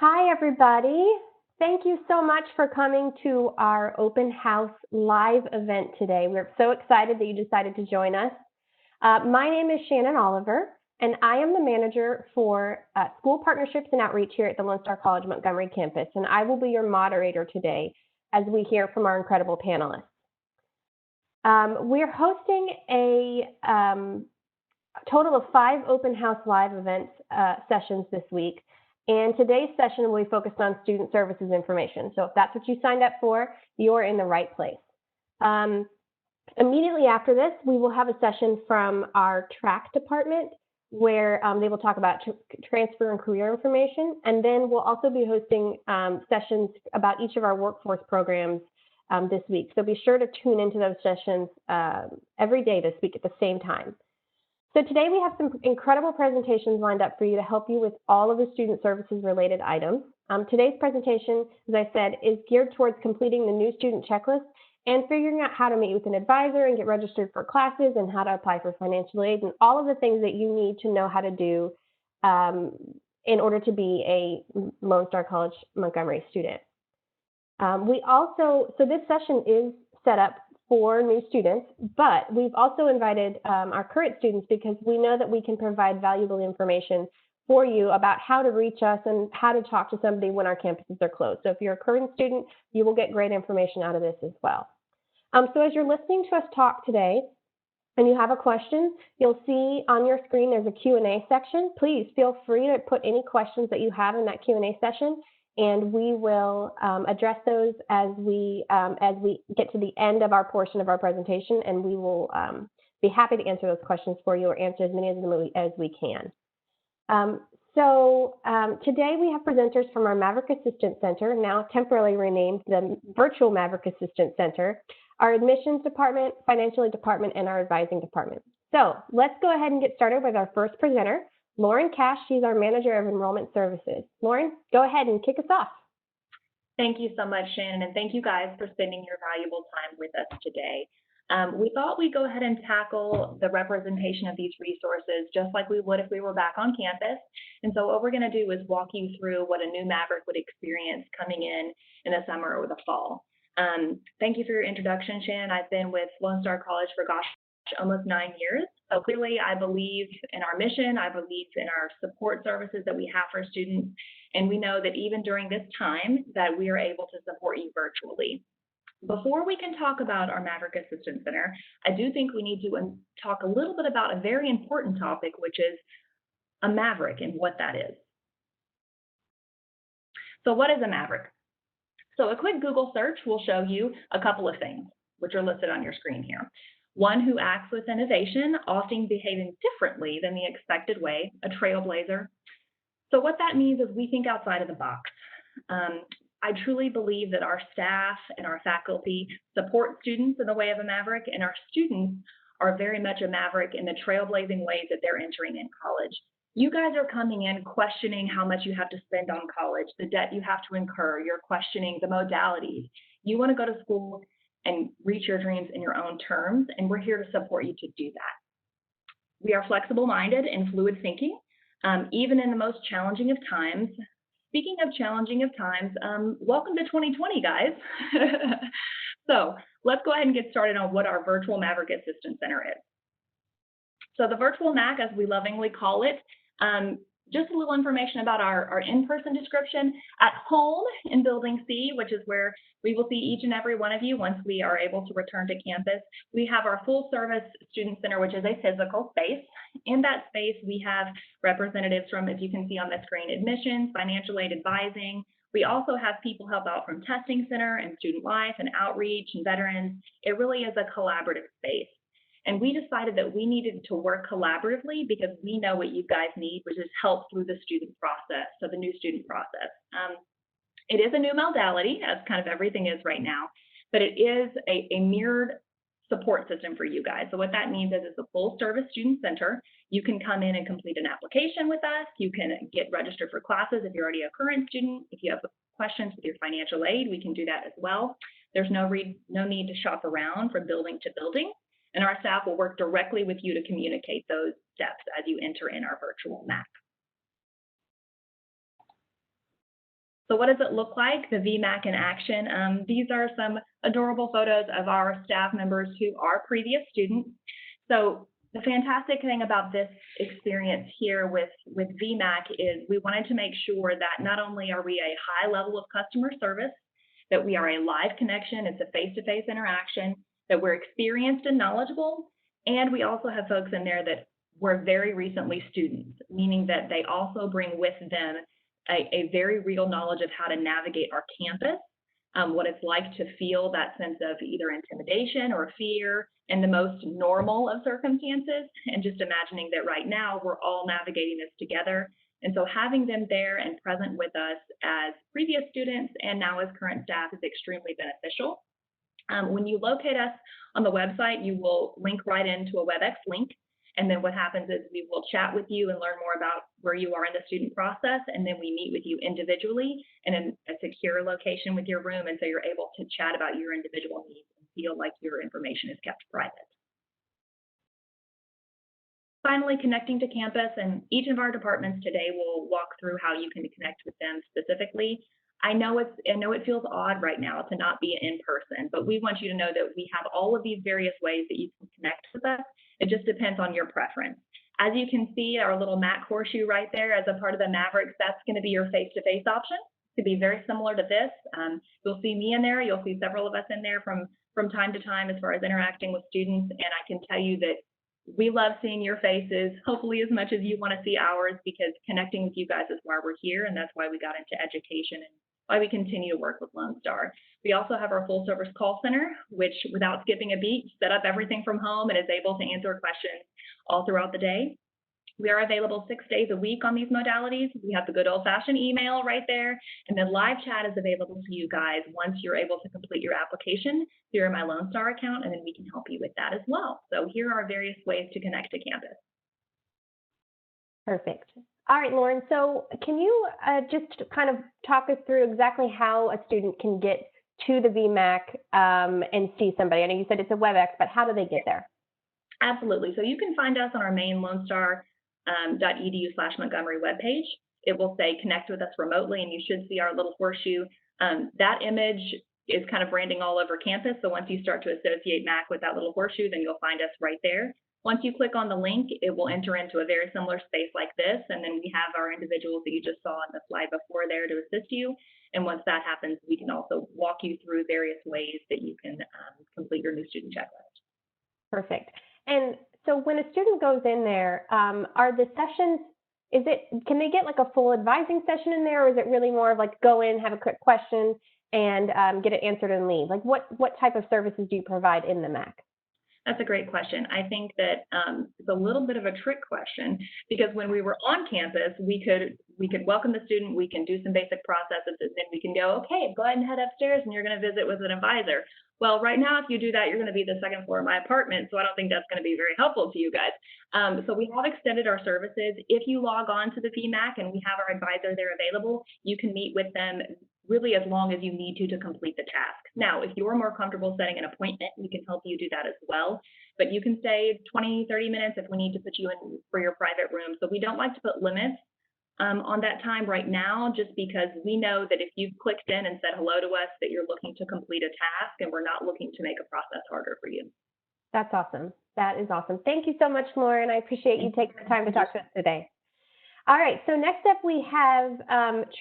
Hi, everybody. Thank you so much for coming to our open house live event today. We're so excited that you decided to join us. My name is Shannon Oliver, and I am the manager for school partnerships and outreach here at the Lone Star College-Montgomery campus, and I will be your moderator today as we hear from our incredible panelists. We're hosting a total of 5 open house live events sessions this week. And today's session will be focused on student services information. So if that's what you signed up for, you're in the right place. Immediately after this, we will have a session from our track department where they will talk about transfer and career information. And then we'll also be hosting sessions about each of our workforce programs this week. So be sure to tune into those sessions every day this week at the same time. So today we have some incredible presentations lined up for you to help you with all of the student services related items. Today's presentation, as I said, is geared towards completing the new student checklist and figuring out how to meet with an advisor and get registered for classes and how to apply for financial aid and all of the things that you need to know how to do in order to be a Lone Star College-Montgomery student. So this session is set up for new students, but we've also invited our current students because we know that we can provide valuable information for you about how to reach us and how to talk to somebody when our campuses are closed. So if you're a current student, you will get great information out of this as well. So as you're listening to us talk today and you have a question, you'll see on your screen there's a Q&A section. Please feel free to put any questions that you have in that Q&A session, and we will address those as we get to the end of our portion of our presentation, and we will be happy to answer those questions for you or answer as many of them as we can. Today we have presenters from our Maverick Assistance Center, now temporarily renamed the Virtual Maverick Assistance Center, our admissions department, financial aid department, and our advising department. So let's go ahead and get started with our first presenter, Lauren Cash. She's our Manager of Enrollment Services. Lauren, go ahead and kick us off. Thank you so much, Shannon, and thank you guys for spending your valuable time with us today. We thought we'd go ahead and tackle the representation of these resources just like we would if we were back on campus. And so what we're going to do is walk you through what a new Maverick would experience coming in the summer or the fall. Thank you for your introduction, Shannon. I've been with Lone Star College for, almost 9 years. So clearly, I believe in our mission. I believe in our support services that we have for students. And we know that even during this time that we are able to support you virtually. Before we can talk about our Maverick Assistance Center, I do think we need to talk a little bit about a very important topic, which is a Maverick and what that is. So what is a Maverick? So a quick Google search will show you a couple of things, which are listed on your screen here. One who acts with innovation, often behaving differently than the expected way, a trailblazer. So what that means is we think outside of the box. I truly believe that our staff and our faculty support students in the way of a Maverick, and our students are very much a Maverick in the trailblazing ways that they're entering in college. You guys are coming in questioning how much you have to spend on college, the debt you have to incur. You're questioning the modalities. You want to go to school and reach your dreams in your own terms, and we're here to support you to do that. We are flexible-minded and fluid thinking, even in the most challenging of times. Speaking of challenging of times, welcome to 2020, guys. So let's go ahead and get started on what our Virtual Maverick Assistance Center is. So the Virtual MAC, as we lovingly call it, just a little information about our in-person description. At home in Building C, which is where we will see each and every one of you once we are able to return to campus, we have our full-service student center, which is a physical space. In that space, we have representatives from, if you can see on the screen, admissions, financial aid, advising. We also have people help out from testing center and student life and outreach and veterans. It really is a collaborative space. And we decided that we needed to work collaboratively because we know what you guys need, which is help through the student process, so the new student process. It is a new modality, as kind of everything is right now, but it is a mirrored support system for you guys. So what that means is it's a full service student center. You can come in and complete an application with us. You can get registered for classes if you're already a current student. If you have questions with your financial aid, we can do that as well. There's no need to shop around from building to building. And our staff will work directly with you to communicate those steps as you enter in our virtual MAC. So what does it look like, the VMAC in action? These are some adorable photos of our staff members who are previous students. So the fantastic thing about this experience here with VMAC is we wanted to make sure that not only are we a high level of customer service, that we are a live connection, it's a face-to-face interaction, that we're experienced and knowledgeable, and we also have folks in there that were very recently students, meaning that they also bring with them a very real knowledge of how to navigate our campus, what it's like to feel that sense of either intimidation or fear in the most normal of circumstances, and just imagining that right now we're all navigating this together. And so having them there and present with us as previous students and now as current staff is extremely beneficial. When you locate us on the website, you will link right into a WebEx link. And then what happens is we will chat with you and learn more about where you are in the student process. And then we meet with you individually in a secure location with your room. And so you're able to chat about your individual needs and feel like your information is kept private. Finally, connecting to campus, and each of our departments today will walk through how you can connect with them specifically. I know it feels odd right now to not be in person, but we want you to know that we have all of these various ways that you can connect with us. It just depends on your preference. As you can see, our little MAC horseshoe right there as a part of the Mavericks, that's going to be your face-to-face option. It could be very similar to this. You'll see me in there. You'll see several of us in there from time to time as far as interacting with students. And I can tell you that we love seeing your faces, hopefully as much as you want to see ours, because connecting with you guys is why we're here, and that's why we got into education and why we continue to work with Lone Star. We also have our full service call center, which without skipping a beat, set up everything from home and is able to answer questions all throughout the day. We are available 6 days a week on these modalities. We have the good old-fashioned email right there, and then live chat is available to you guys once you're able to complete your application through my Lone Star account, and then we can help you with that as well. So here are various ways to connect to campus. Perfect. All right, Lauren, so can you just kind of talk us through exactly how a student can get to the VMAC and see somebody? I know you said it's a WebEx, but how do they get there? Absolutely. So you can find us on our main Lone Star .edu/Montgomery webpage. It will say connect with us remotely, and you should see our little horseshoe. That image is kind of branding all over campus. So once you start to associate MAC with that little horseshoe, then you'll find us right there. Once you click on the link, it will enter into a very similar space like this. And then we have our individuals that you just saw on the slide before there to assist you. And once that happens, we can also walk you through various ways that you can complete your new student checklist. Perfect. And so when a student goes in there, are the sessions, can they get like a full advising session in there, or is it really more of like go in, have a quick question, and get it answered and leave? Like what type of services do you provide in the MAC? That's a great question. I think that it's a little bit of a trick question, because when we were on campus, we could welcome the student, we can do some basic processes, and then we can go, okay, go ahead and head upstairs and you're going to visit with an advisor. Well, right now, if you do that, you're going to be the second floor of my apartment, so I don't think that's going to be very helpful to you guys. So we have extended our services. If you log on to the VMAC and we have our advisor there available, you can meet with them really as long as you need to complete the task. Now, if you're more comfortable setting an appointment, we can help you do that as well. But you can stay 20, 30 minutes if we need to put you in for your private room. So we don't like to put limits on that time right now, just because we know that if you've clicked in and said hello to us, that you're looking to complete a task, and we're not looking to make a process harder for you. That's awesome. That is awesome. Thank you so much, Lauren. I appreciate you taking the time to talk to us today. All right, so next up we have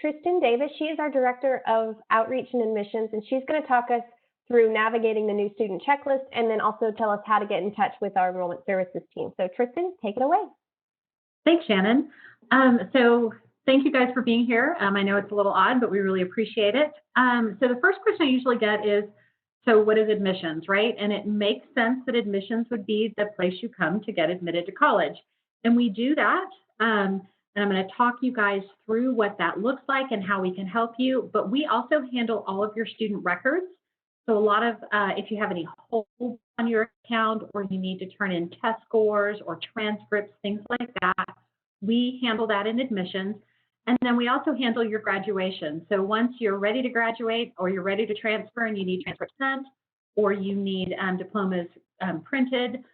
Tristan Davis. She is our Director of Outreach and Admissions, and she's going to talk us through navigating the new student checklist, and then also tell us how to get in touch with our enrollment services team. So Tristan, take it away. Thanks, Shannon. So thank you guys for being here. I know it's a little odd, but we really appreciate it. So the first question I usually get is, so what is admissions, right? And it makes sense that admissions would be the place you come to get admitted to college. And we do that. And I'm going to talk you guys through what that looks like and how we can help you. But we also handle all of your student records. So a lot of, if you have any holds on your account, or you need to turn in test scores or transcripts, things like that, we handle that in admissions. And then we also handle your graduation. So once you're ready to graduate, or you're ready to transfer and you need transcripts sent, or you need diplomas printed,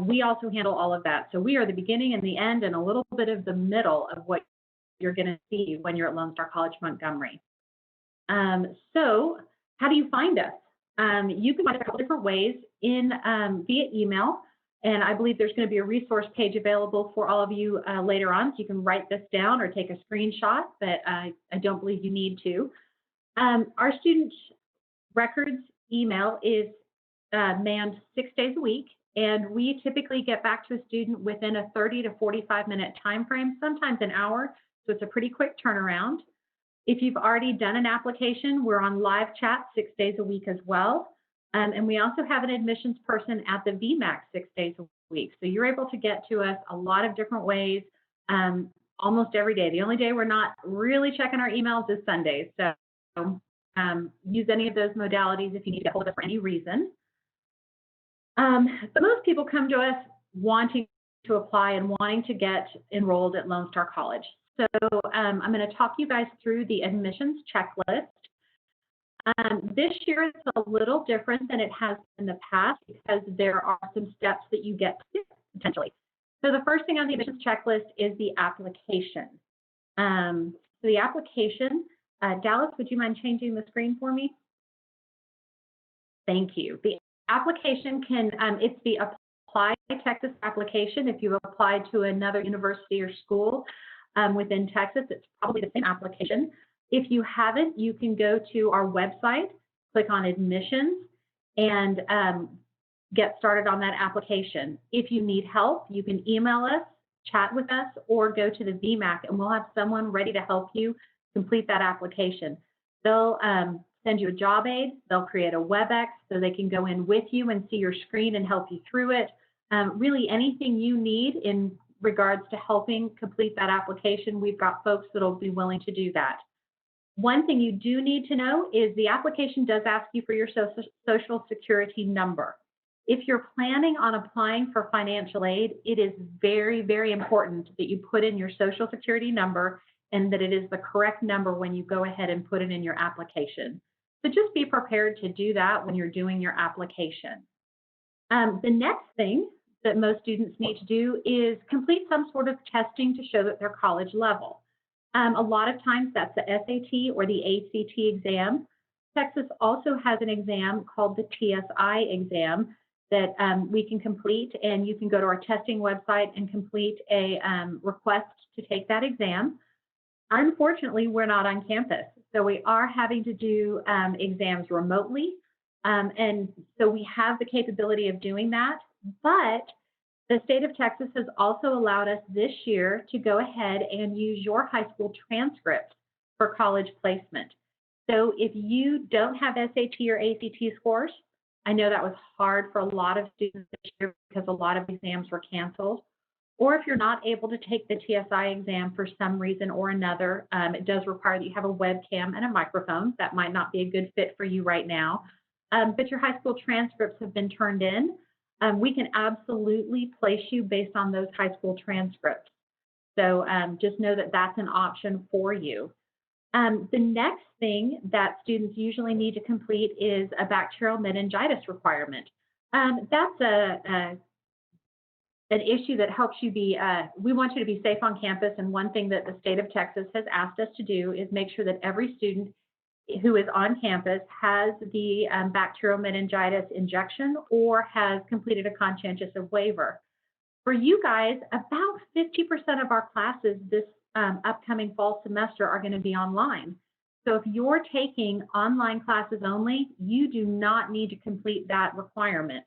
we also handle all of that. So we are the beginning and the end and a little bit of the middle of what you're going to see when you're at Lone Star College-Montgomery. So how do you find us? You can find us a couple different ways via email. And I believe there's going to be a resource page available for all of you later on. So you can write this down or take a screenshot, but I don't believe you need to. Our student records email is manned 6 days a week, and we typically get back to a student within a 30 to 45-minute time frame, sometimes an hour. So it's a pretty quick turnaround. If you've already done an application, we're on live chat 6 days a week as well. And we also have an admissions person at the VMAC 6 days a week. So you're able to get to us a lot of different ways, almost every day. The only day we're not really checking our emails is Sundays. So use any of those modalities if you need to get hold of us for any reason. But most people come to us wanting to apply and wanting to get enrolled at Lone Star College. So I'm going to talk you guys through the admissions checklist. This year it's a little different than it has in the past because there are some steps that you get to do, potentially. So the first thing on the admissions checklist is the application. So the application, Dallas, would you mind changing the screen for me? Thank you. The application it's the Apply Texas application. If you apply to another university or school within Texas, it's probably the same application. If you haven't, you can go to our website, click on admissions, and get started on that application. If you need help, you can email us, chat with us, or go to the VMAC, and we'll have someone ready to help you complete that application. They'll send you a job aid. They'll create a WebEx so they can go in with you and see your screen and help you through it. Really anything you need in regards to helping complete that application, we've got folks that'll be willing to do that. One thing you do need to know is the application does ask you for your social security number. If you're planning on applying for financial aid, it is very, very important that you put in your social security number and that it is the correct number when you go ahead and put it in your application. So just be prepared to do that when you're doing your application. The next thing that most students need to do is complete some sort of testing to show that they're college level. A lot of times that's the SAT or the ACT exam. Texas also has an exam called the TSI exam that we can complete, and you can go to our testing website and complete a request to take that exam. Unfortunately, we're not on campus, so we are having to do exams remotely, and so we have the capability of doing that, but the state of Texas has also allowed us this year to go ahead and use your high school transcript for college placement. So if you don't have SAT or ACT scores, I know that was hard for a lot of students this year because a lot of exams were canceled. Or if you're not able to take the TSI exam for some reason or another, it does require that you have a webcam and a microphone. That might not be a good fit for you right now. But your high school transcripts have been turned in. We can absolutely place you based on those high school transcripts. So just know that that's an option for you. The next thing that students usually need to complete is a bacterial meningitis requirement. That's an issue that helps you be, we want you to be safe on campus, and one thing that the state of Texas has asked us to do is make sure that every student who is on campus has the bacterial meningitis injection or has completed a conscientious waiver. For you guys, about 50% of our classes this upcoming fall semester are going to be online. So if you're taking online classes only, you do not need to complete that requirement.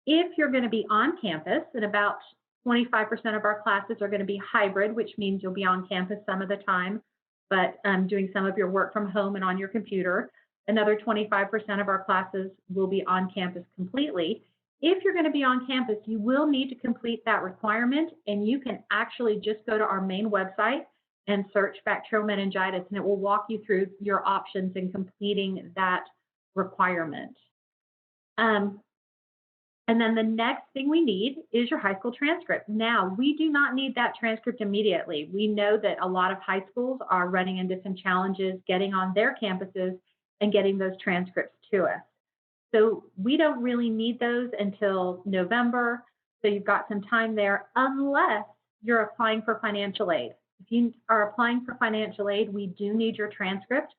If you're going to be on campus, and about 25% of our classes are going to be hybrid, which means you'll be on campus some of the time, but doing some of your work from home and on your computer. Another 25% of our classes will be on campus completely. If you're going to be on campus, you will need to complete that requirement, and you can actually just go to our main website and search bacterial meningitis, and it will walk you through your options in completing that requirement. And then the next thing we need is your high school transcript. Now, we do not need that transcript immediately. We know that a lot of high schools are running into some challenges getting on their campuses and getting those transcripts to us. So we don't really need those until November. So you've got some time there unless you're applying for financial aid. If you are applying for financial aid, we do need your transcript,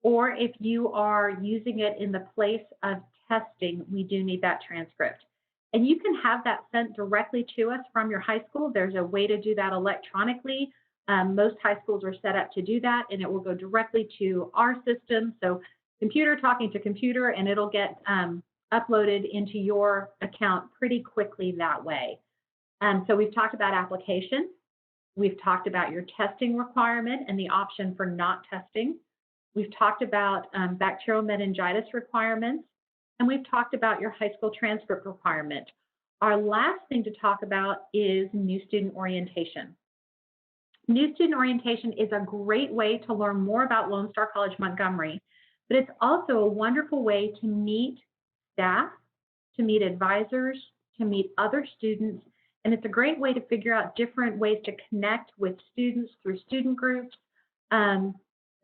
or if you are using it in the place of testing, we do need that transcript. And you can have that sent directly to us from your high school. There's a way to do that electronically. Most high schools are set up to do that, and it will go directly to our system. So computer talking to computer, and it'll get uploaded into your account pretty quickly that way. So we've talked about application. We've talked about your testing requirement and the option for not testing. We've talked about bacterial meningitis requirements, and we've talked about your high school transcript requirement. Our last thing to talk about is new student orientation. New student orientation is a great way to learn more about Lone Star College-Montgomery, but it's also a wonderful way to meet staff, to meet advisors, to meet other students, and it's a great way to figure out different ways to connect with students through student groups.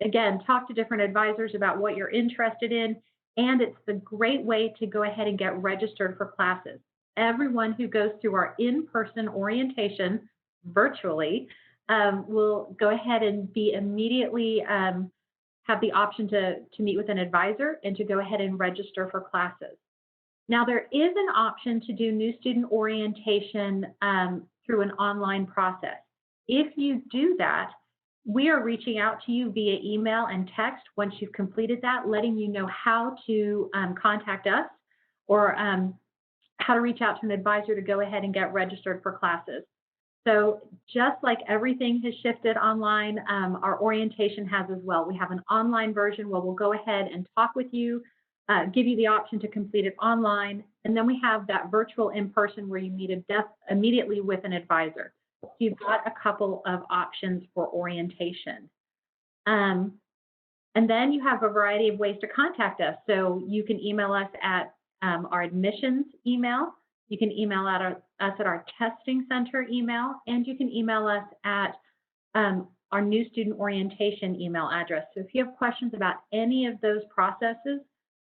Again, talk to different advisors about what you're interested in, and it's a great way to go ahead and get registered for classes. Everyone who goes through our in-person orientation virtually will go ahead and be immediately have the option to meet with an advisor and to go ahead and register for classes. Now, there is an option to do new student orientation through an online process. If you do that, we are reaching out to you via email and text once you've completed that, letting you know how to contact us or how to reach out to an advisor to go ahead and get registered for classes. So just like everything has shifted online, our orientation has as well. We have an online version where we'll go ahead and talk with you, give you the option to complete it online, and then we have that virtual in-person where you meet immediately with an advisor. So you've got a couple of options for orientation. And then you have a variety of ways to contact us. So you can email us at our admissions email. You can email us at our testing center email, and you can email us at our new student orientation email address. So if you have questions about any of those processes,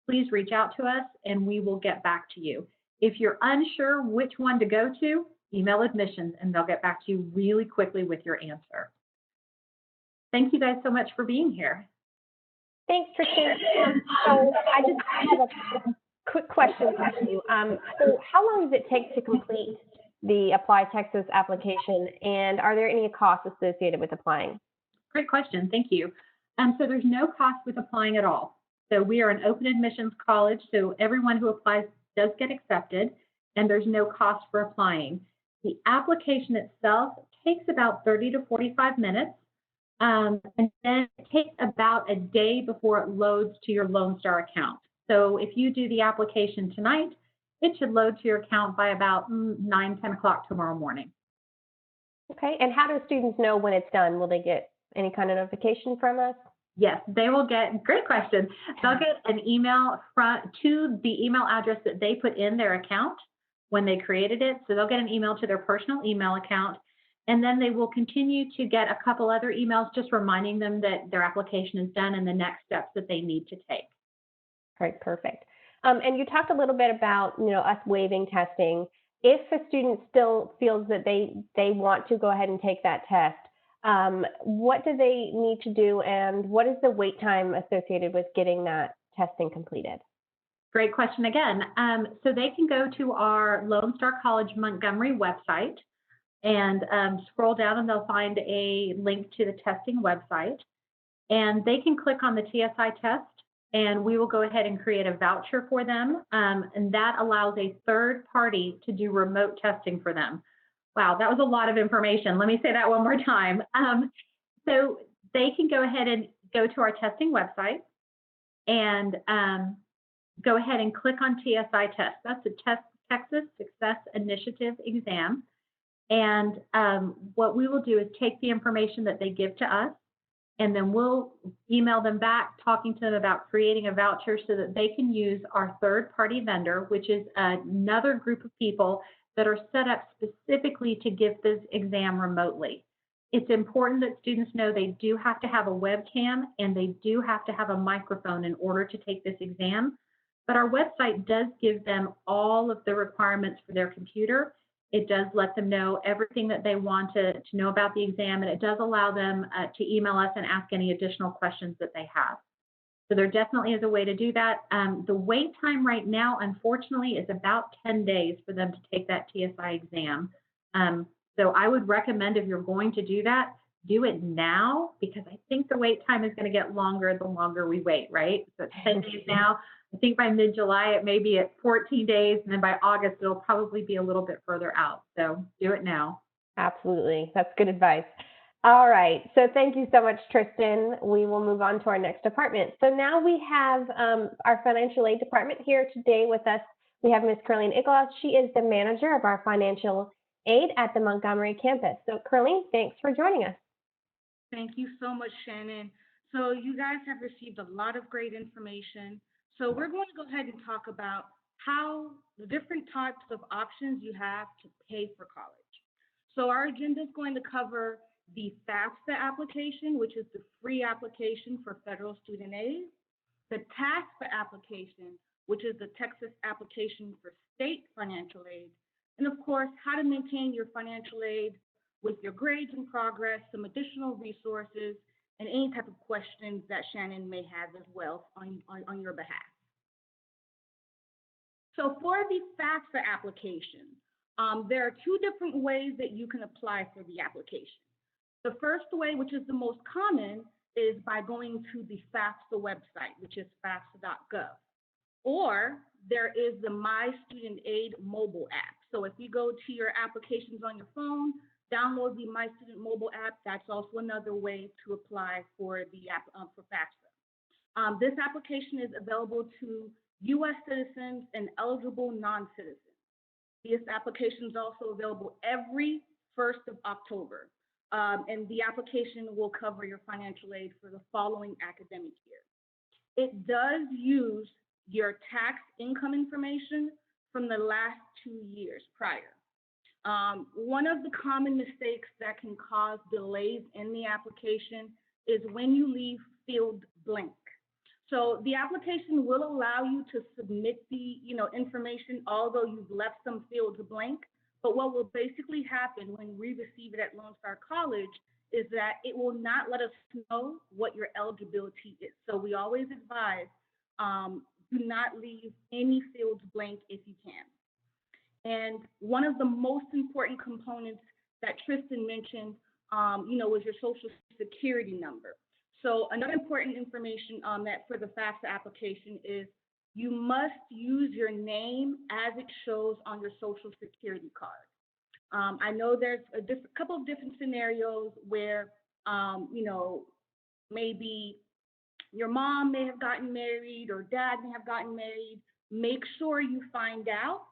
please reach out to us and we will get back to you. If you're unsure which one to go to, email admissions and they'll get back to you really quickly with your answer. Thank you guys so much for being here. Thanks, Kristen. So I just have a quick question for you. So how long does it take to complete the Apply Texas application, and are there any costs associated with applying? Great question. Thank you. So there's no cost with applying at all. So we are an open admissions college, so everyone who applies does get accepted, and there's no cost for applying. The application itself takes about 30 to 45 minutes, and then it takes about a day before it loads to your Lone Star account. So if you do the application tonight, it should load to your account by about 9, 10 o'clock tomorrow morning. Okay, and how do students know when it's done? Will they get any kind of notification from us? Yes, they will get, great question. They'll get an email to the email address that they put in their account when they created it. So they'll get an email to their personal email account, and then they will continue to get a couple other emails just reminding them that their application is done and the next steps that they need to take. All right, perfect. And you talked a little bit about, us waiving testing. If a student still feels that they want to go ahead and take that test, what do they need to do, and what is the wait time associated with getting that testing completed? Great question again. So they can go to our Lone Star College-Montgomery website and scroll down, and they'll find a link to the testing website. And they can click on the TSI test, and we will go ahead and create a voucher for them. And that allows a third party to do remote testing for them. Wow, that was a lot of information. Let me say that one more time. So they can go ahead and go to our testing website and go ahead and click on TSI test. That's the Texas Success Initiative exam. And what we will do is take the information that they give to us, and then we'll email them back talking to them about creating a voucher so that they can use our third-party vendor, which is another group of people that are set up specifically to give this exam remotely. It's important that students know they do have to have a webcam and they do have to have a microphone in order to take this exam. But our website does give them all of the requirements for their computer. It does let them know everything that they want to know about the exam, and it does allow them to email us and ask any additional questions that they have. So there definitely is a way to do that. The wait time right now, unfortunately, is about 10 days for them to take that TSI exam. So I would recommend, if you're going to do that, do it now, because I think the wait time is going to get longer the longer we wait, right? So it's 10 days now. I think by mid-July, it may be at 14 days, and then by August, it'll probably be a little bit further out. So do it now. Absolutely. That's good advice. All right. So thank you so much, Tristan. We will move on to our next department. So now we have our financial aid department here today with us. We have Ms. Curleen Ickles. She is the manager of our financial aid at the Montgomery campus. So Curleen, thanks for joining us. Thank you so much, Shannon. So you guys have received a lot of great information. So we're going to go ahead and talk about how the different types of options you have to pay for college. So our agenda is going to cover the FAFSA application, which is the free application for federal student aid, the TASFA application, which is the Texas application for state financial aid, and of course, how to maintain your financial aid with your grades in progress, some additional resources, and any type of questions that Shannon may have as well on your behalf. So for the FAFSA application, there are two different ways that you can apply for the application. The first way, which is the most common, is by going to the FAFSA website, which is fafsa.gov. Or there is the My Student Aid mobile app. So if you go to your applications on your phone, download the My Student mobile app. That's also another way to apply for the for FAFSA. This application is available to U.S. citizens and eligible non-citizens. This application is also available every 1st of October. And the application will cover your financial aid for the following academic year. It does use your tax income information from the last 2 years prior. One of the common mistakes that can cause delays in the application is when you leave field blank. So the application will allow you to submit the information, although you've left some fields blank. But what will basically happen when we receive it at Lone Star College is that it will not let us know what your eligibility is. So we always advise, do not leave any fields blank if you can. And one of the most important components that Tristan mentioned, was your social security number. So another important information that for the FAFSA application is you must use your name as it shows on your social security card. I know there's a couple of different scenarios where, maybe your mom may have gotten married or dad may have gotten married. Make sure you find out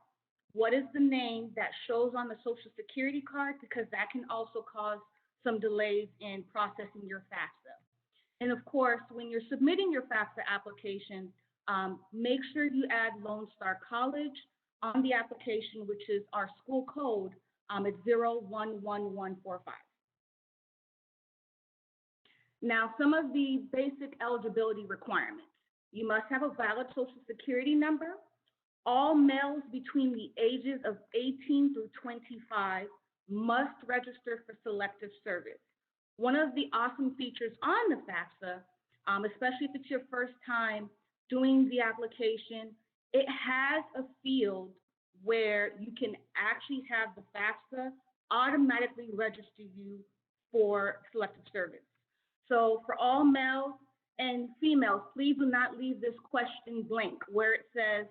what is the name that shows on the social security card, because that can also cause some delays in processing your FAFSA. And of course, when you're submitting your FAFSA application, make sure you add Lone Star College on the application, which is our school code at 011145. Now, some of the basic eligibility requirements. You must have a valid social security number. All males between the ages of 18 through 25 must register for selective service. One of the awesome features on the FAFSA, especially if it's your first time doing the application, it has a field where you can actually have the FAFSA automatically register you for selective service. So for all males and females, please do not leave this question blank where it says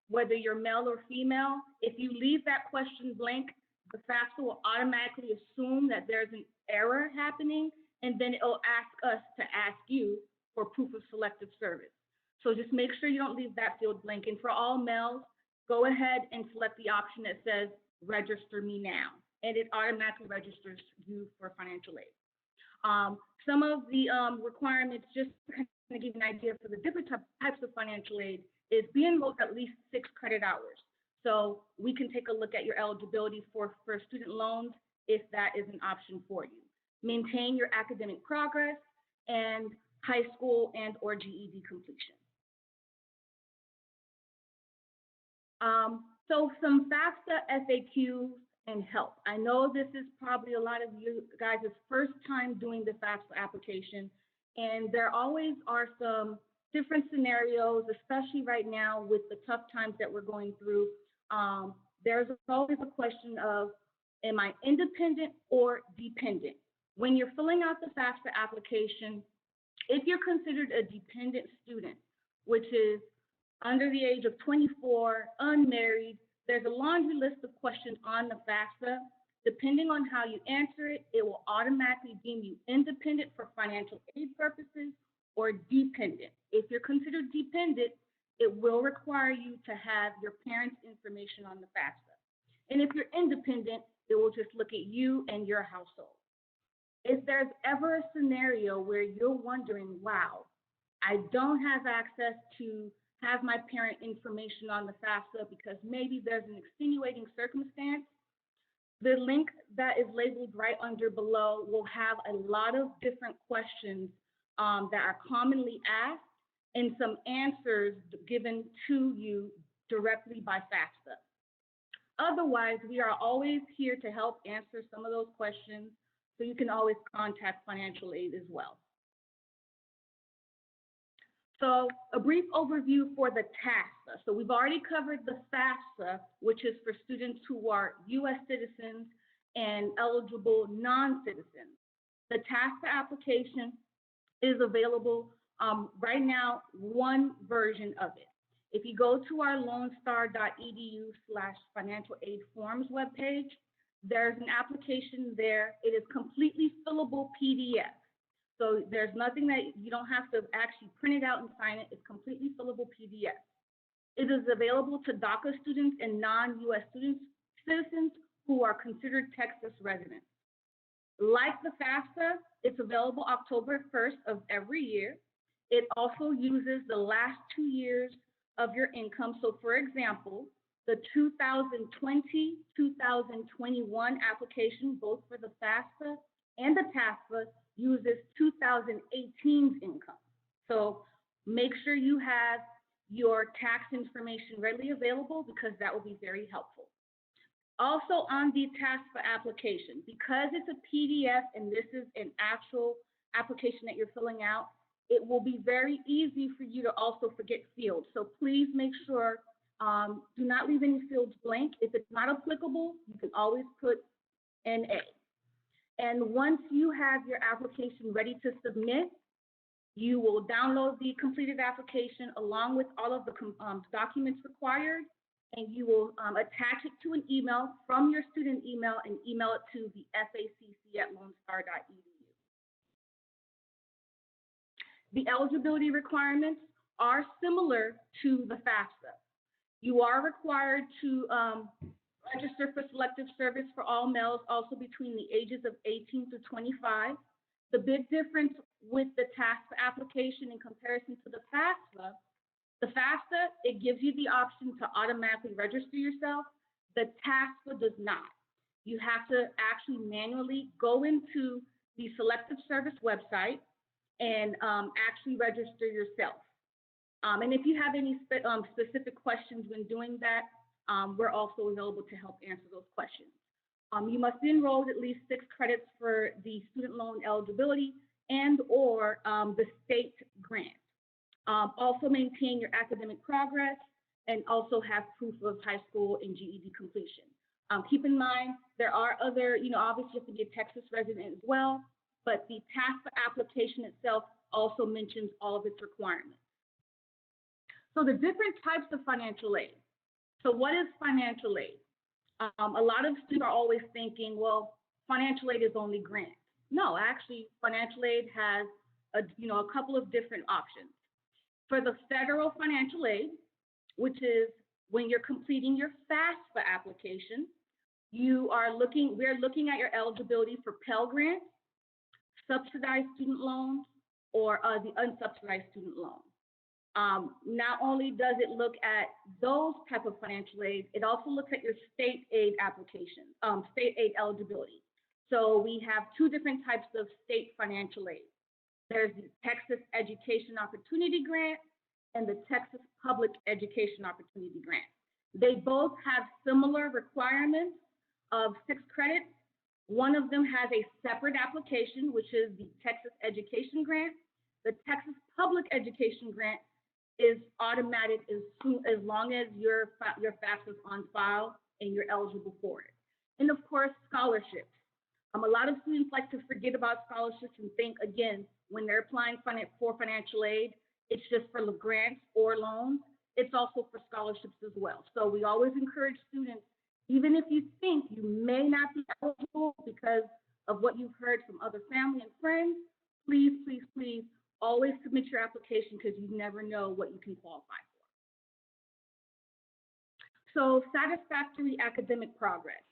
whether you're male or female. If you leave that question blank, the FAFSA will automatically assume that there's an error happening, and then it'll ask us to ask you for proof of selective service. So just make sure you don't leave that field blank. And for all males, go ahead and select the option that says register me now, and it automatically registers you for financial aid. Some of the requirements, just to kind of give you an idea for the different types of financial aid, is be enrolled at least 6 credit hours. So we can take a look at your eligibility for student loans if that is an option for you. Maintain your academic progress and high school and or GED completion. So some FAFSA FAQs and help. I know this is probably a lot of you guys' first time doing the FAFSA application. And there always are some different scenarios, especially right now with the tough times that we're going through. There's always a question of, am I independent or dependent? When you're filling out the FAFSA application, if you're considered a dependent student, which is under the age of 24, unmarried, there's a laundry list of questions on the FAFSA. Depending on how you answer it, it will automatically deem you independent for financial aid purposes or dependent. If you're considered dependent, it will require you to have your parents' information on the FAFSA. And if you're independent, it will just look at you and your household. If there's ever a scenario where you're wondering, wow, I don't have access to have my parent information on the FAFSA because maybe there's an extenuating circumstance, the link that is labeled right under below will have a lot of different questions that are commonly asked and some answers given to you directly by FAFSA. Otherwise, we are always here to help answer some of those questions, so you can always contact financial aid as well. So a brief overview for the TAFSA. So we've already covered the FAFSA, which is for students who are U.S. citizens and eligible non-citizens. The TAFSA application is available right now, one version of it. If you go to our lonestar.edu/financial aid forms webpage, there's an application there. It is completely fillable PDF. So there's nothing that you don't have to actually print it out and sign it. It's completely fillable PDF. It is available to DACA students and non-US citizens who are considered Texas residents. Like the FAFSA, it's available October 1st of every year. It also uses the last 2 years of your income. So for example, the 2020-2021 application, both for the FAFSA and the TAFSA, uses 2018's income. So make sure you have your tax information readily available because that will be very helpful. Also on the TAFSA application, because it's a PDF and this is an actual application that you're filling out, it will be very easy for you to also forget fields. So please make sure, do not leave any fields blank. If it's not applicable, you can always put NA. And once you have your application ready to submit, you will download the completed application along with all of the documents required, and you will attach it to an email from your student email and email it to the FACC@lonestar.edu. The eligibility requirements are similar to the FAFSA. You are required to register for selective service for all males, also between the ages of 18 to 25. The big difference with the TAFSA application in comparison to the FAFSA, it gives you the option to automatically register yourself. The TAFSA does not. You have to actually manually go into the selective service website and actually register yourself. And if you have any specific questions when doing that, we're also available to help answer those questions. You must be enrolled at least 6 credits for the student loan eligibility and or the state grant. Also maintain your academic progress and also have proof of high school and GED completion. Keep in mind, there are other, obviously you have to be a Texas resident as well, but the TAFSA application itself also mentions all of its requirements. So the different types of financial aid. So what is financial aid? A lot of students are always thinking, well, financial aid is only grants. No, actually, financial aid has a couple of different options. For the federal financial aid, which is when you're completing your FAFSA application, we're looking at your eligibility for Pell Grants, subsidized student loans, or the unsubsidized student loan. Not only does it look at those type of financial aid, it also looks at your state aid application, state aid eligibility. So we have 2 different types of state financial aid. There's the Texas Education Opportunity Grant and the Texas Public Education Opportunity Grant. They both have similar requirements of 6 credits. One of them has a separate application, which is the Texas Education Grant. The Texas Public Education Grant is automatic as long as your FAFSA is on file and you're eligible for it. And of course, scholarships. A lot of students like to forget about scholarships and think, again, when they're applying for financial aid, it's just for grants or loans. It's also for scholarships as well. So we always encourage students, even if you think you may not be eligible because of what you've heard from other family and friends, please, please, please always submit your application because you never know what you can qualify for. So satisfactory academic progress.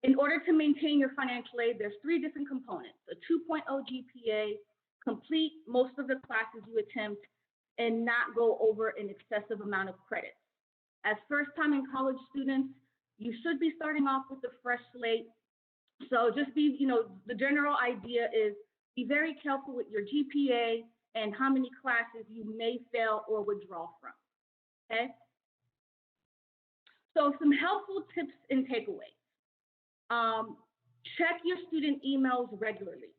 In order to maintain your financial aid, there's 3 different components: a 2.0 GPA, complete most of the classes you attempt, and not go over an excessive amount of credits. As first-time in college students, you should be starting off with a fresh slate. So just be, the general idea is be very careful with your GPA and how many classes you may fail or withdraw from, okay? So some helpful tips and takeaways. Check your student emails regularly.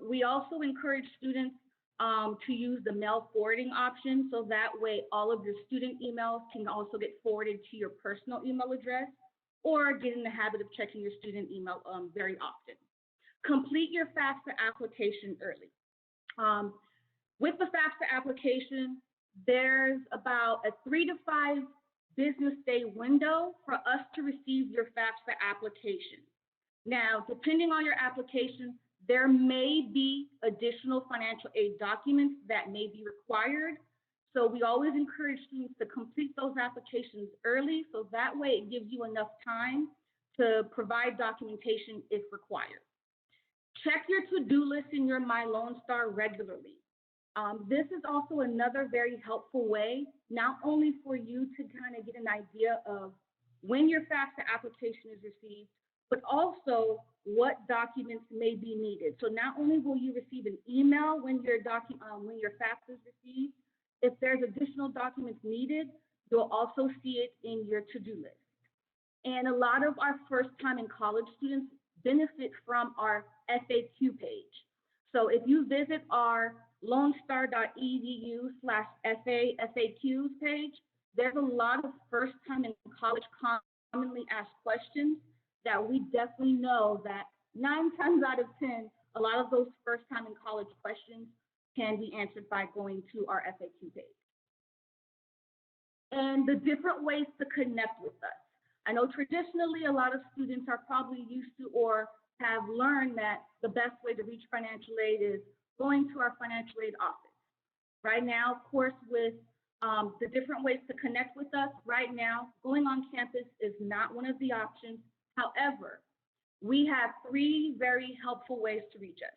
We also encourage students to use the mail forwarding option, so that way all of your student emails can also get forwarded to your personal email address, or get in the habit of checking your student email very often. Complete your FAFSA application early. With the FAFSA application, there's about a 3 to 5 business day window for us to receive your FAFSA application. Now, depending on your application, there may be additional financial aid documents that may be required. So we always encourage students to complete those applications early, so that way it gives you enough time to provide documentation if required. Check your to-do list in your My Lone Star regularly. This is also another very helpful way, not only for you to kind of get an idea of when your FAFSA application is received, but also what documents may be needed. So not only will you receive an email when your FAFSA is received, if there's additional documents needed, you'll also see it in your to-do list. And a lot of our first-time in college students benefit from our FAQ page. So if you visit our lonestar.edu/FAQs page, there's a lot of first-time in college commonly asked questions that we definitely know that 9 times out of 10, a lot of those first-time in college questions can be answered by going to our FAQ page. And the different ways to connect with us. I know traditionally a lot of students are probably used to or have learned that the best way to reach financial aid is going to our financial aid office. Right now, of course, with the different ways to connect with us, right now, going on campus is not one of the options. However, we have 3 very helpful ways to reach us.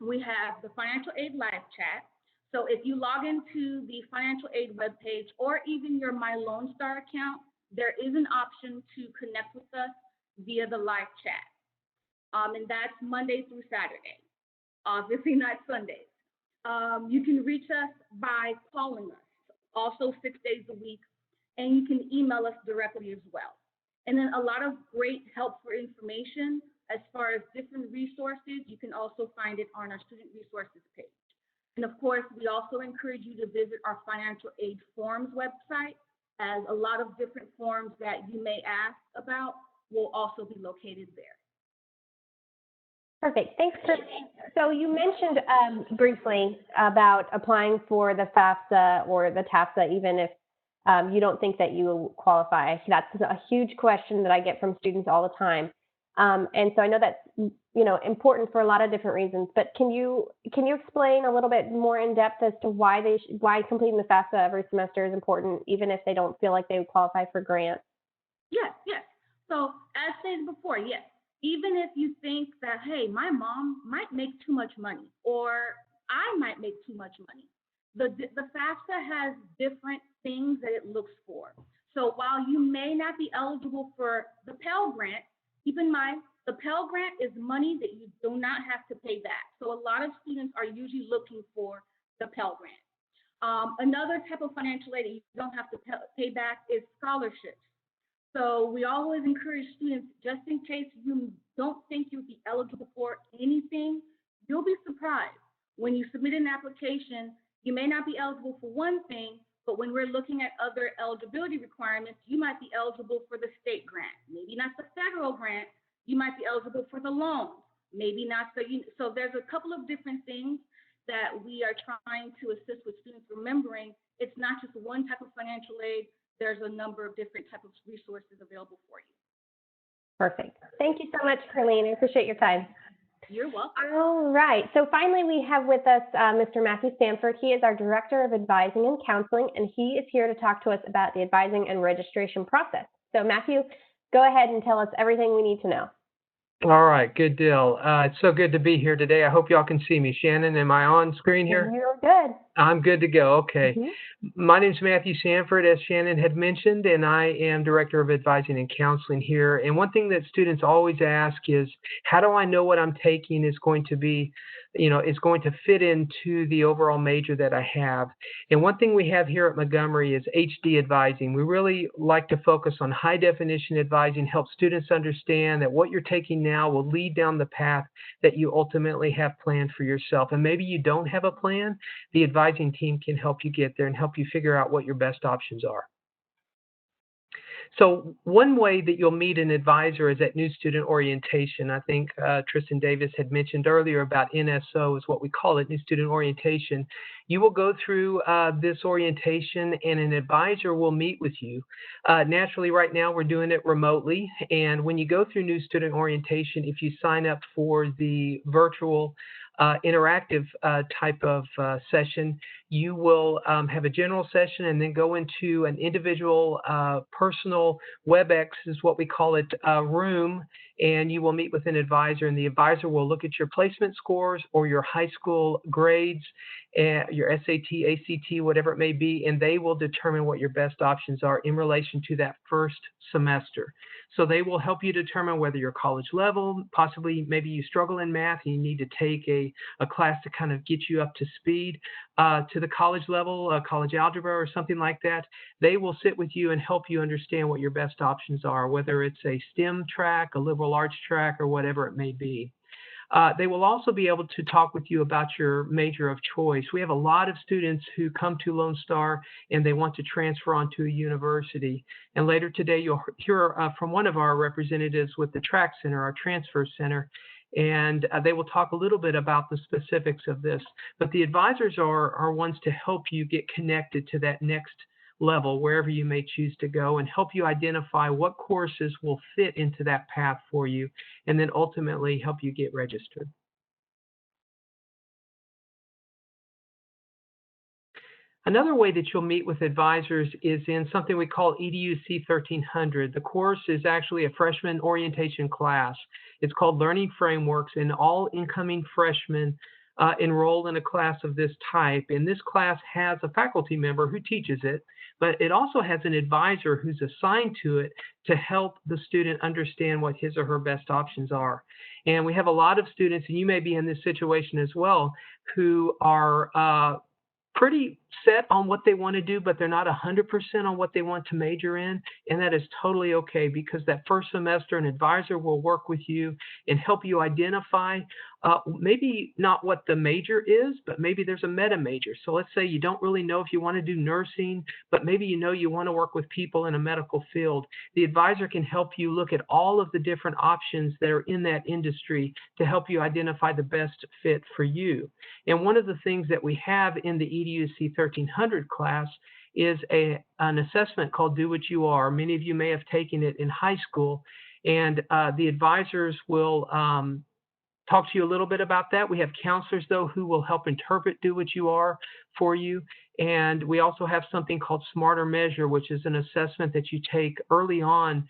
We have the financial aid live chat. So if you log into the financial aid webpage or even your My Lone Star account, there is an option to connect with us via the live chat. And that's Monday through Saturday, obviously not Sundays. You can reach us by calling us, also 6 days a week, and you can email us directly as well. And then a lot of great helpful information as far as different resources. You can also find it on our student resources page. And of course, we also encourage you to visit our financial aid forms website, as a lot of different forms that you may ask about will also be located there. Perfect. Thanks, Christine. So you mentioned briefly about applying for the FAFSA or the TAFSA, even if you don't think that you qualify. That's a huge question that I get from students all the time. And so I know that's important for a lot of different reasons. But can you explain a little bit more in depth as to why completing the FAFSA every semester is important, even if they don't feel like they would qualify for grants? Yes. So as stated before, yes. Even if you think that, hey, my mom might make too much money, or I might make too much money, the FAFSA has different things that it looks for. So while you may not be eligible for the Pell Grant, keep in mind, the Pell Grant is money that you do not have to pay back. So a lot of students are usually looking for the Pell Grant. Another type of financial aid that you don't have to pay back is scholarships. So we always encourage students, just in case you don't think you'll be eligible for anything, you'll be surprised. when you submit an application, you may not be eligible for one thing, but when we're looking at other eligibility requirements, you might be eligible for the state grant, maybe not the federal grant. You might be eligible for the loan, maybe not. So there's a couple of different things that we are trying to assist with students remembering. It's not just one type of financial aid. There's a number of different types of resources available for you. Perfect. Thank you so much, Carlene. I appreciate your time. You're welcome. All right. So finally, we have with us Mr. Matthew Stanford. He is our Director of Advising and Counseling, and he is here to talk to us about the advising and registration process. So Matthew, go ahead and tell us everything we need to know. All right, good deal. It's so good to be here today. I hope y'all can see me. Shannon, am I on screen here? You're good. I'm good to go. Okay. Mm-hmm. My name is Matthew Sanford, as Shannon had mentioned, and I am Director of Advising and Counseling here. And one thing that students always ask is, how do I know what I'm taking is going to be, is going to fit into the overall major that I have? And one thing we have here at Montgomery is HD advising. We really like to focus on high definition advising, help students understand that what you're taking now will lead down the path that you ultimately have planned for yourself. And maybe you don't have a plan. The advising team can help you get there and help you figure out what your best options are. So one way that you'll meet an advisor is at new student orientation. I think Tristan Davis had mentioned earlier about NSO is what we call it, new student orientation. You will go through this orientation and an advisor will meet with you. Naturally, right now we're doing it remotely. And when you go through new student orientation, if you sign up for the virtual interactive type of session, you will have a general session and then go into an individual personal WebEx is what we call it room, and you will meet with an advisor, and the advisor will look at your placement scores or your high school grades, your SAT, ACT, whatever it may be, and they will determine what your best options are in relation to that first semester. So they will help you determine whether you're college level, possibly maybe you struggle in math and you need to take a class to kind of get you up to speed to the college level, college algebra or something like that. They will sit with you and help you understand what your best options are, whether it's a STEM track, a liberal arts track, or whatever it may be. They will also be able to talk with you about your major of choice. We have a lot of students who come to Lone Star and they want to transfer onto a university. And later today, you'll hear from one of our representatives with the Track Center, our Transfer Center, and they will talk a little bit about the specifics of this. But the advisors are ones to help you get connected to that next level, wherever you may choose to go, and help you identify what courses will fit into that path for you, and then ultimately help you get registered. Another way that you'll meet with advisors is in something we call EDUC 1300. The course is actually a freshman orientation class. It's called Learning Frameworks, and all incoming freshmen enroll in a class of this type. And this class has a faculty member who teaches it, but it also has an advisor who's assigned to it to help the student understand what his or her best options are. And we have a lot of students, and you may be in this situation as well, who are pretty set on what they want to do, but they're not 100% on what they want to major in. And that is totally okay, because that first semester, an advisor will work with you and help you identify maybe not what the major is, but maybe there's a meta major. So let's say you don't really know if you want to do nursing, but maybe you know you want to work with people in a medical field. The advisor can help you look at all of the different options that are in that industry to help you identify the best fit for you. And one of the things that we have in the EDUC 1300 class is an assessment called Do What You Are. Many of you may have taken it in high school, and the advisors will talk to you a little bit about that. We have counselors, though, who will help interpret Do What You Are for you. And we also have something called Smarter Measure, which is an assessment that you take early on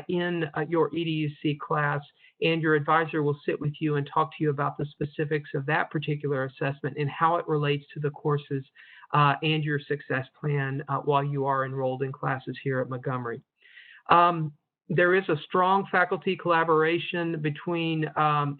in your EDUC class. And your advisor will sit with you and talk to you about the specifics of that particular assessment and how it relates to the courses and your success plan while you are enrolled in classes here at Montgomery. There is a strong faculty collaboration between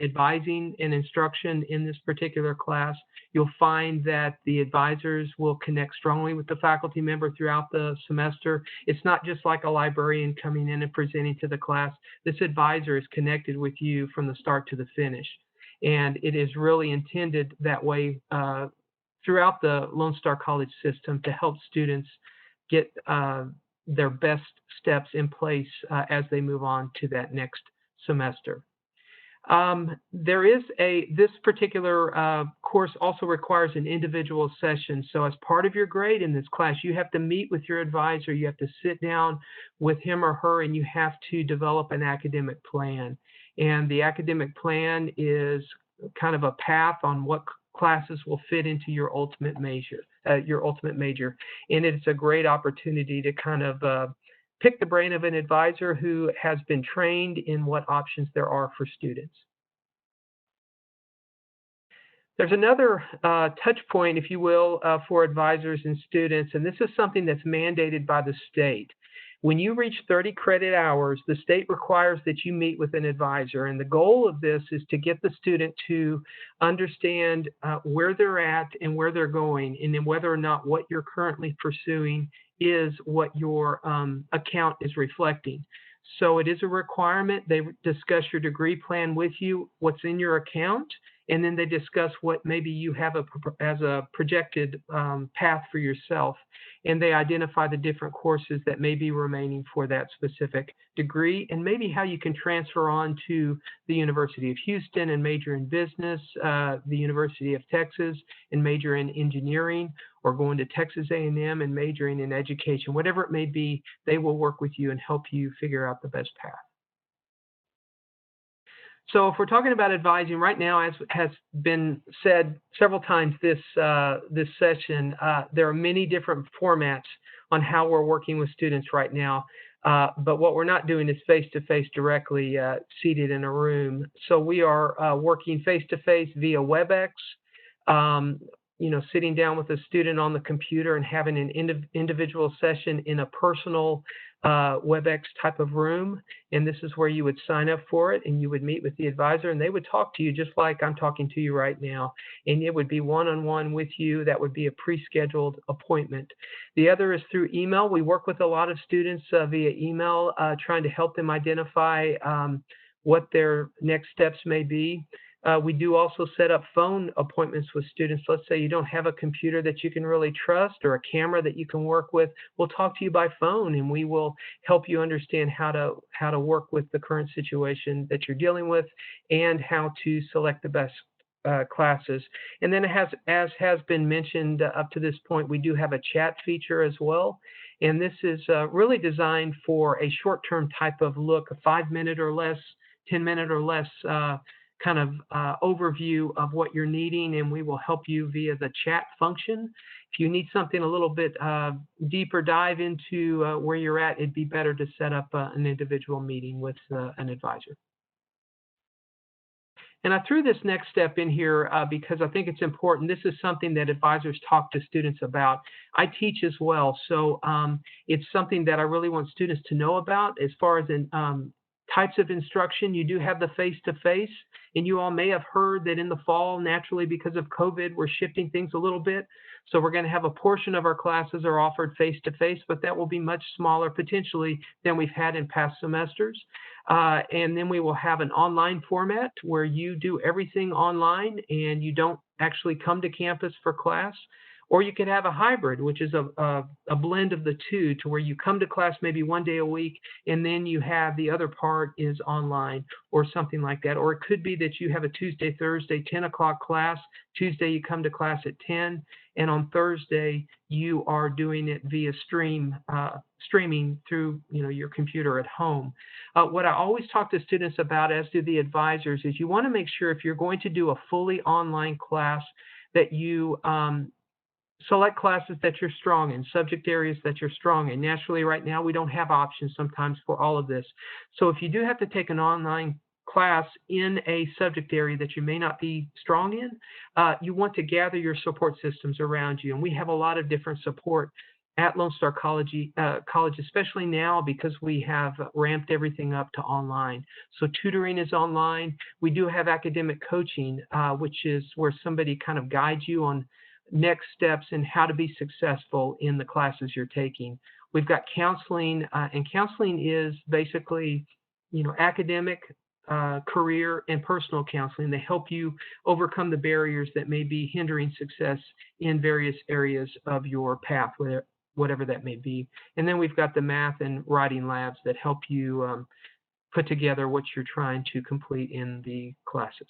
advising and instruction in this particular class. You'll find that the advisors will connect strongly with the faculty member throughout the semester. It's not just like a librarian coming in and presenting to the class. This advisor is connected with you from the start to the finish. And it is really intended that way throughout the Lone Star College system to help students get their best steps in place as they move on to that next semester. This particular course also requires an individual session. So as part of your grade in this class, you have to meet with your advisor. You have to sit down with him or her, and you have to develop an academic plan. And the academic plan is kind of a path on what classes will fit into your ultimate major. And it's a great opportunity to kind of pick the brain of an advisor who has been trained in what options there are for students. There's another touch point, if you will, for advisors and students, and this is something that's mandated by the state. When you reach 30 credit hours, the state requires that you meet with an advisor, and the goal of this is to get the student to understand where they're at and where they're going, and then whether or not what you're currently pursuing is what your account is reflecting. So it is a requirement. They discuss your degree plan with you, what's in your account, and then they discuss what maybe you have as a projected path for yourself. And they identify the different courses that may be remaining for that specific degree, and maybe how you can transfer on to the University of Houston and major in business, the University of Texas and major in engineering, or going to Texas A&M and majoring in education. Whatever it may be, they will work with you and help you figure out the best path. So if we're talking about advising right now, as has been said several times this session, there are many different formats on how we're working with students right now. But what we're not doing is face-to-face directly seated in a room. So we are working face-to-face via WebEx, sitting down with a student on the computer and having an individual session in a personal WebEx type of room. And this is where you would sign up for it, and you would meet with the advisor, and they would talk to you just like I'm talking to you right now. And it would be one-on-one with you. That would be a pre-scheduled appointment. The other is through email. We work with a lot of students via email, trying to help them identify what their next steps may be. We do also set up phone appointments with students. Let's say you don't have a computer that you can really trust or a camera that you can work with. We'll talk to you by phone, and we will help you understand how to work with the current situation that you're dealing with and how to select the best classes. And then as has been mentioned up to this point, we do have a chat feature as well. And this is really designed for a short-term type of look, a 5-minute or less, 10-minute or less kind of overview of what you're needing, and we will help you via the chat function. If you need something a little bit deeper dive into where you're at, it'd be better to set up an individual meeting with an advisor. And I threw this next step in here because I think it's important. This is something that advisors talk to students about. I teach as well, so it's something that I really want students to know about. As far as in types of instruction, you do have the face-to-face, and you all may have heard that in the fall, naturally because of COVID, we're shifting things a little bit. So we're going to have a portion of our classes are offered face-to-face, but that will be much smaller potentially than we've had in past semesters. And then we will have an online format where you do everything online and you don't actually come to campus for class. Or you could have a hybrid, which is a blend of the two, to where you come to class maybe one day a week, and then you have the other part is online or something like that. Or it could be that you have a Tuesday, Thursday, 10 o'clock class. Tuesday you come to class at 10, and on Thursday you are doing it via streaming through your computer at home. What I always talk to students about, as do the advisors, is you want to make sure if you're going to do a fully online class that you select classes that you're strong in, subject areas that you're strong in. Naturally, right now, we don't have options sometimes for all of this. So if you do have to take an online class in a subject area that you may not be strong in, you want to gather your support systems around you. And we have a lot of different support at Lone Star College, especially now because we have ramped everything up to online. So tutoring is online. We do have academic coaching, which is where somebody kind of guides you on next steps and how to be successful in the classes you're taking. We've got counseling, and counseling is basically, academic career and personal counseling. They help you overcome the barriers that may be hindering success in various areas of your path, whatever that may be. And then we've got the math and writing labs that help you put together what you're trying to complete in the classes.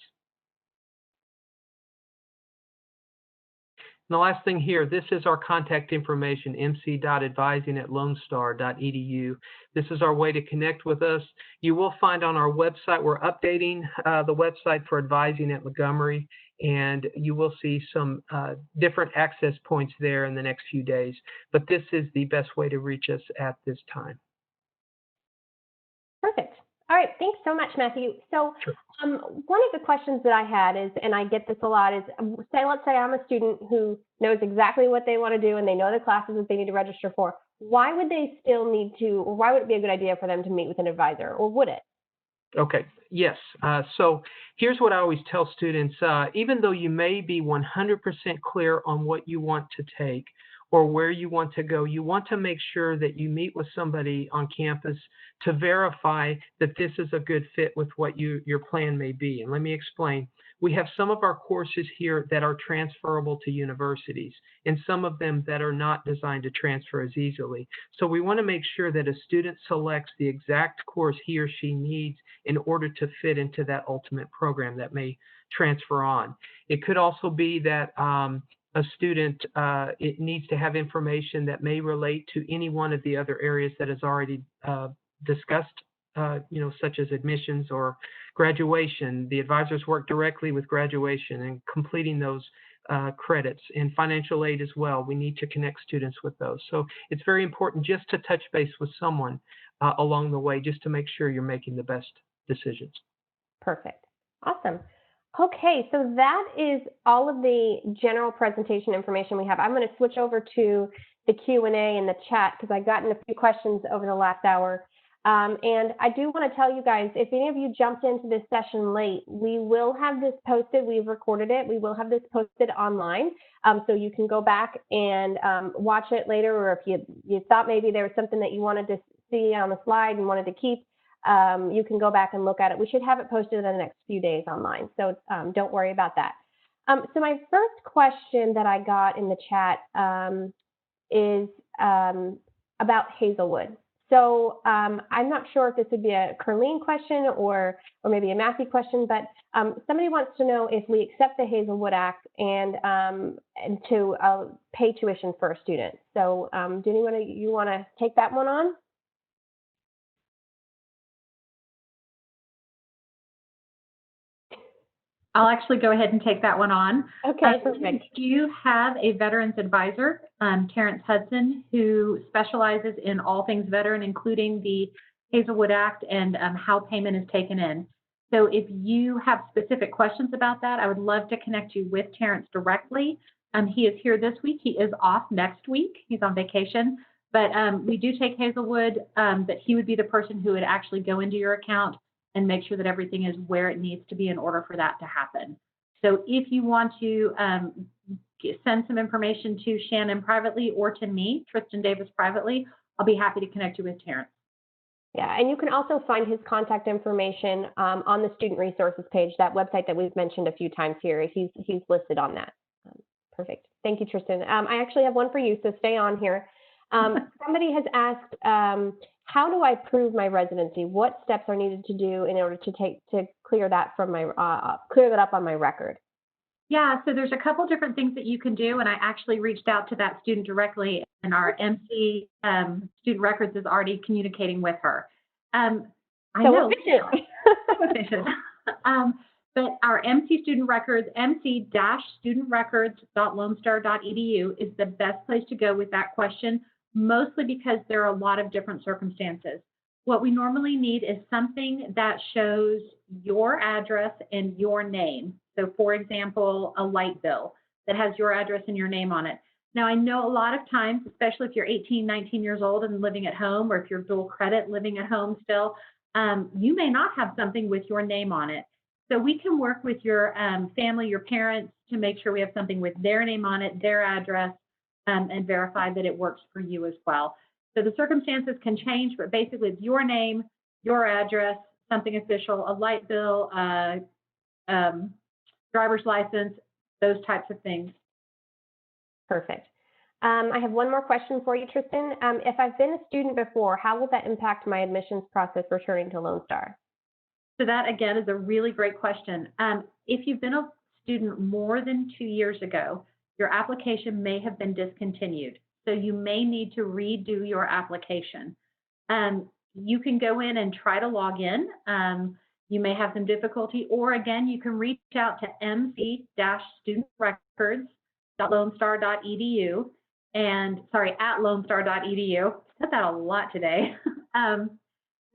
And the last thing here, this is our contact information, mc.advising@lonestar.edu. This is our way to connect with us. You will find on our website, we're updating the website for Advising at Montgomery, and you will see some different access points there in the next few days. But this is the best way to reach us at this time. Perfect. All right, thanks so much, Matthew. So Sure. One of the questions that I had is, and I get this a lot, is let's say I'm a student who knows exactly what they want to do and they know the classes that they need to register for. Why would they still need to, or why would it be a good idea for them to meet with an advisor, or would it? Okay, yes. So here's what I always tell students. Even though you may be 100% clear on what you want to take or where you want to go, you want to make sure that you meet with somebody on campus to verify that this is a good fit with what your plan may be. And let me explain. We have some of our courses here that are transferable to universities and some of them that are not designed to transfer as easily. So we want to make sure that a student selects the exact course he or she needs in order to fit into that ultimate program that may transfer on. It could also be that a student it needs to have information that may relate to any one of the other areas that is already discussed, such as admissions or graduation. The advisors work directly with graduation and completing those credits, and financial aid as well. We need to connect students with those. So it's very important just to touch base with someone along the way, just to make sure you're making the best decisions. Perfect. Awesome. Okay, so that is all of the general presentation information we have. I'm going to switch over to the Q&A in the chat because I've gotten a few questions over the last hour. And I do want to tell you guys, if any of you jumped into this session late, we will have this posted. We've recorded it. We will have this posted online. So you can go back and watch it later, or if you thought maybe there was something that you wanted to see on the slide and wanted to keep, you can go back and look at it. We should have it posted in the next few days online. So don't worry about that. So my first question that I got in the chat is about Hazelwood. So I'm not sure if this would be a Carleen question or maybe a Matthew question, but somebody wants to know if we accept the Hazelwood Act and to pay tuition for a student. So do you want to take that one on? I'll actually go ahead and take that one on. Okay, perfect. Do you have a veterans advisor, Terrence Hudson, who specializes in all things veteran, including the Hazelwood Act and how payment is taken in? So if you have specific questions about that, I would love to connect you with Terrence directly. He is here this week. He is off next week. He's on vacation. But we do take Hazelwood, but he would be the person who would actually go into your account and make sure that everything is where it needs to be in order for that to happen. So if you want to send some information to Shannon privately or to me, Tristan Davis privately, I'll be happy to connect you with Terrence. Yeah, and you can also find his contact information on the Student Resources page, that website that we've mentioned a few times here. He's listed on that. Perfect. Thank you, Tristan. I actually have one for you, so stay on here. Somebody has asked, how do I prove my residency? What steps are needed to do in order to clear that from my clear that up on my record? Yeah, so there's a couple different things that you can do, and I actually reached out to that student directly, and our MC student records is already communicating with her. I know. Efficient. But our MC student records, mc-studentrecords.lonestar.edu is the best place to go with that question, mostly because there are a lot of different circumstances. What we normally need is something that shows your address and your name. So for example, a light bill that has your address and your name on it. Now I know a lot of times, especially if you're 18, 19 years old and living at home, or if you're dual credit living at home still, you may not have something with your name on it. So we can work with your family, your parents, to make sure we have something with their name on it, their address, and verify that it works for you as well. So the circumstances can change, but basically it's your name, your address, something official, a light bill, driver's license, those types of things. Perfect. I have one more question for you, Tristan. If I've been a student before, how will that impact my admissions process returning to Lone Star? So that, again, is a really great question. If you've been a student more than 2 years ago, your application may have been discontinued. So you may need to redo your application. You can go in and try to log in. You may have some difficulty, or again, you can reach out to mc-studentrecords.lonestar.edu at lonestar.edu. Said that a lot today.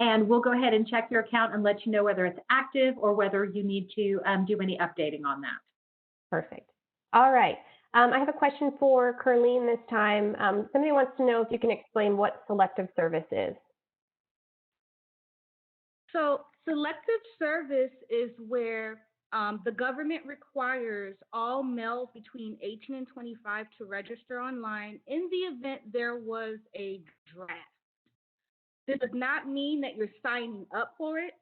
And we'll go ahead and check your account and let you know whether it's active or whether you need to do any updating on that. Perfect. All right. I have a question for Carleen this time. Somebody wants to know if you can explain what selective service is. So selective service is where the government requires all males between 18 and 25 to register online in the event there was a draft. This does not mean that you're signing up for it,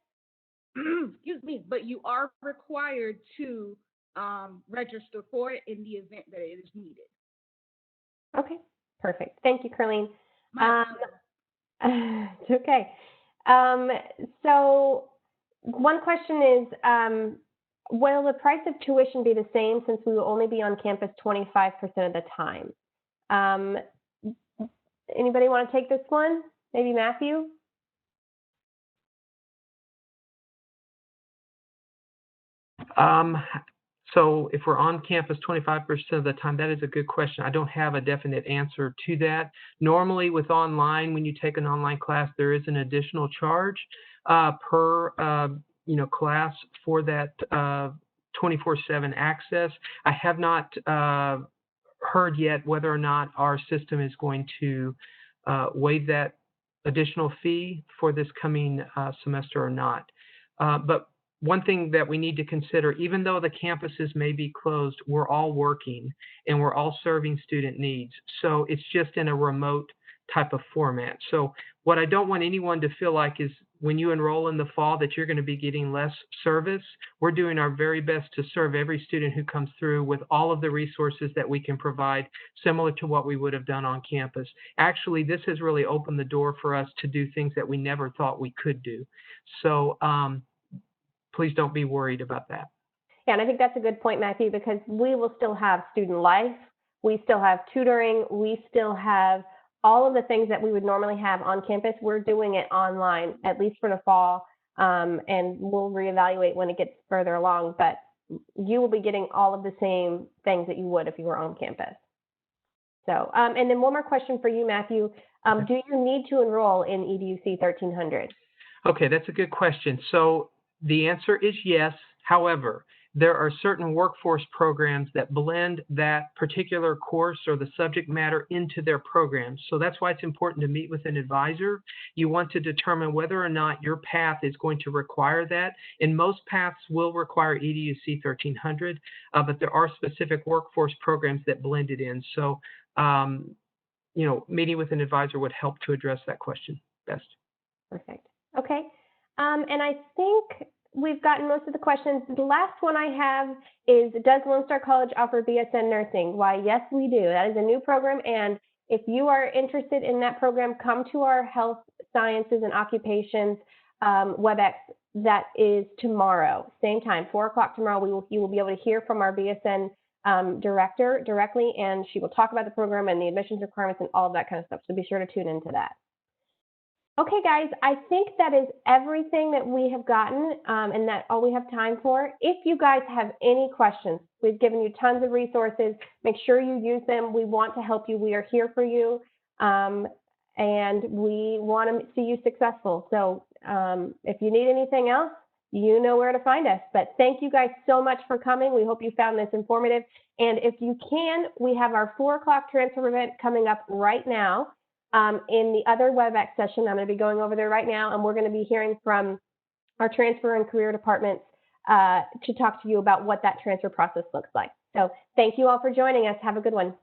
excuse me, but you are required to register for it in the event that it is needed. Okay, perfect. Thank you, Carleen. It's okay. So one question is, will the price of tuition be the same since we will only be on campus 25% of the time? Anybody want to take this one? Maybe Matthew? So if we're on campus 25% of the time, that is a good question. I don't have a definite answer to that. Normally with online, when you take an online class, there is an additional charge per class for that 24/7 access. I have not heard yet whether or not our system is going to waive that additional fee for this coming semester or not. But one thing that we need to consider, even though the campuses may be closed, we're all working and we're all serving student needs. So it's just in a remote type of format. So what I don't want anyone to feel like is when you enroll in the fall that you're going to be getting less service. We're doing our very best to serve every student who comes through with all of the resources that we can provide, similar to what we would have done on campus. Actually, this has really opened the door for us to do things that we never thought we could do. So please don't be worried about that. Yeah, and I think that's a good point, Matthew, because we will still have student life, we still have tutoring, we still have all of the things that we would normally have on campus. We're doing it online, at least for the fall, and we'll reevaluate when it gets further along, but you will be getting all of the same things that you would if you were on campus. So, and then one more question for you, Matthew. Do you need to enroll in EDUC 1300? Okay, that's a good question. So the answer is yes. However, there are certain workforce programs that blend that particular course or the subject matter into their programs. So that's why it's important to meet with an advisor. You want to determine whether or not your path is going to require that. And most paths will require EDUC 1300, but there are specific workforce programs that blend it in. So, meeting with an advisor would help to address that question best. Perfect. Okay. And I think we've gotten most of the questions. The last one I have is, does Lone Star College offer BSN nursing? Why, yes, we do. That is a new program. And if you are interested in that program, come to our health sciences and occupations WebEx. That is tomorrow, same time, 4 o'clock tomorrow. You will be able to hear from our BSN director directly, and she will talk about the program and the admissions requirements and all of that kind of stuff. So be sure to tune into that. Okay, guys, I think that is everything that we have gotten, and that's all we have time for. If you guys have any questions, we've given you tons of resources. Make sure you use them. We want to help you. We are here for you, and we want to see you successful. So if you need anything else, you know where to find us. But thank you guys so much for coming. We hope you found this informative. And if you can, we have our 4 o'clock transfer event coming up right now. In the other WebEx session, I'm going to be going over there right now, and we're going to be hearing from our transfer and career departments to talk to you about what that transfer process looks like. So thank you all for joining us. Have a good one.